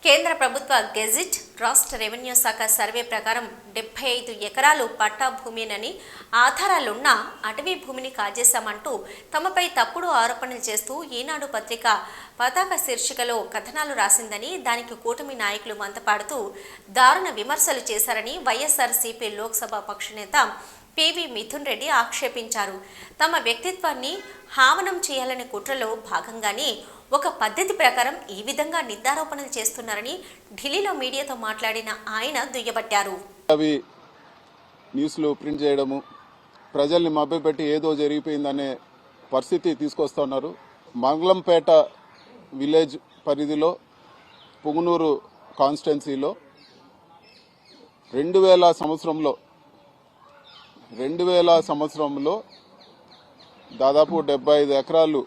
కేంద్ర ప్రభుత్వ గెజిట్ రాష్ట్ర రెవెన్యూ శాఖ సర్వే ప్రకారం 75 ఎకరాలు పట్టా భూమినని ఆధారాలున్నా అటవీ భూమిని కాజేశామంటూ తమపై తప్పుడు ఆరోపణలు చేస్తూ ఈనాడు పత్రిక పతాక శీర్షికలో కథనాలు రాసిందని దానికి కూటమి నాయకులు మంతపాడుతూ దారుణ విమర్శలు చేశారని వైఎస్ఆర్సీపీ లోక్సభ పక్షనేత పివి మిథున్ రెడ్డి ఆక్షేపించారు. తమ వ్యక్తిత్వాన్ని హావనం చేయాలనే కుట్రలో భాగంగానే ఒక పద్ధతి ప్రకారం ఈ విధంగా నిందారోపణలు చేస్తున్నారని ఢిల్లీలో మీడియాతో మాట్లాడిన ఆయన దుయ్యబట్టారు. అవి న్యూస్లు ప్రింట్ చేయడము, ప్రజల్ని మభ్యపెట్టి ఏదో జరిగిపోయిందనే పరిస్థితి తీసుకొస్తున్నారు. మంగళంపేట విలేజ్ పరిధిలో పుంగనూరు కాన్స్టిట్యున్సీలో 2000 సంవత్సరంలో దాదాపు 75 ఎకరాలు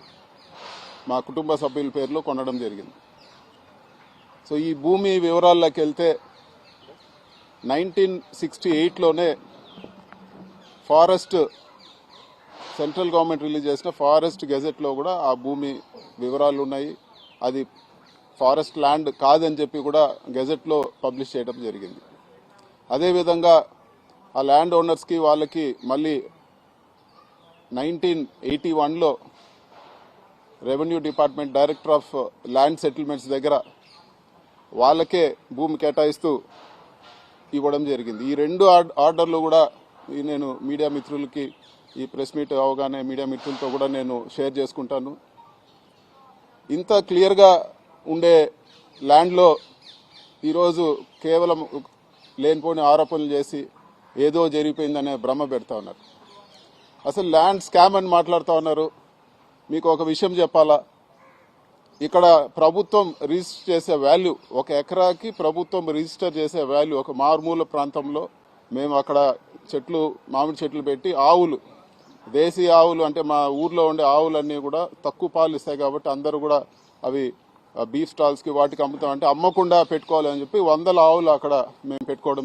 మా కుటుంబ సభ్యుల పేరులో కొనడం జరిగింది. సో ఈ భూమి వివరాల్లోకి వెళ్తే 1968లోనే ఫారెస్ట్ సెంట్రల్ గవర్నమెంట్ రిలీజ్ చేసిన ఫారెస్ట్ గెజెట్లో కూడా ఆ భూమి వివరాలు ఉన్నాయి. అది ఫారెస్ట్ ల్యాండ్ కాదని చెప్పి కూడా గెజెట్లో పబ్లిష్ చేయడం జరిగింది. అదేవిధంగా ఆ ల్యాండ్ ఓనర్స్కి వాళ్ళకి మళ్ళీ 1981లో revenue department director of land settlements దగ్గర వాళ్ళకే భూమి కేటాయిస్తూ ఇవ్వడం జరిగింది. ఈ రెండు ఆర్డర్లు కూడా నేను మీడియా మిత్రులకి ఈ ప్రెస్ మీట్ అవగానే మీడియా మిత్రులతో కూడా నేను షేర్ చేసుకుంటాను. ఇంత క్లియర్గా ఉండే ల్యాండ్లో ఈరోజు కేవలం లేనిపోని ఆరోపణలు చేసి ఏదో జరిగిపోయిందనే భ్రమ పెడతా ఉన్నారు. అసలు ల్యాండ్ స్కామ్ అని మాట్లాడుతూ ఉన్నారు. మీకు ఒక విషయం చెప్పాలా, ఇక్కడ ప్రభుత్వం రిజిస్టర్ చేసే వాల్యూ, ఒక ఎకరాకి ప్రభుత్వం రిజిస్టర్ చేసే వాల్యూ, ఒక మారుమూల ప్రాంతంలో మేము అక్కడ చెట్లు, మామిడి చెట్లు పెట్టి ఆవులు, దేశీయ ఆవులు అంటే మా ఊర్లో ఉండే ఆవులన్నీ కూడా తక్కువ పాలు ఇస్తాయి కాబట్టి అందరూ కూడా అవి బీఫ్ స్టాల్స్కి వాటికి అమ్ముతాం అంటే అమ్మకుండా పెట్టుకోవాలని చెప్పి 100 ఆవులు అక్కడ మేము పెట్టుకోవడం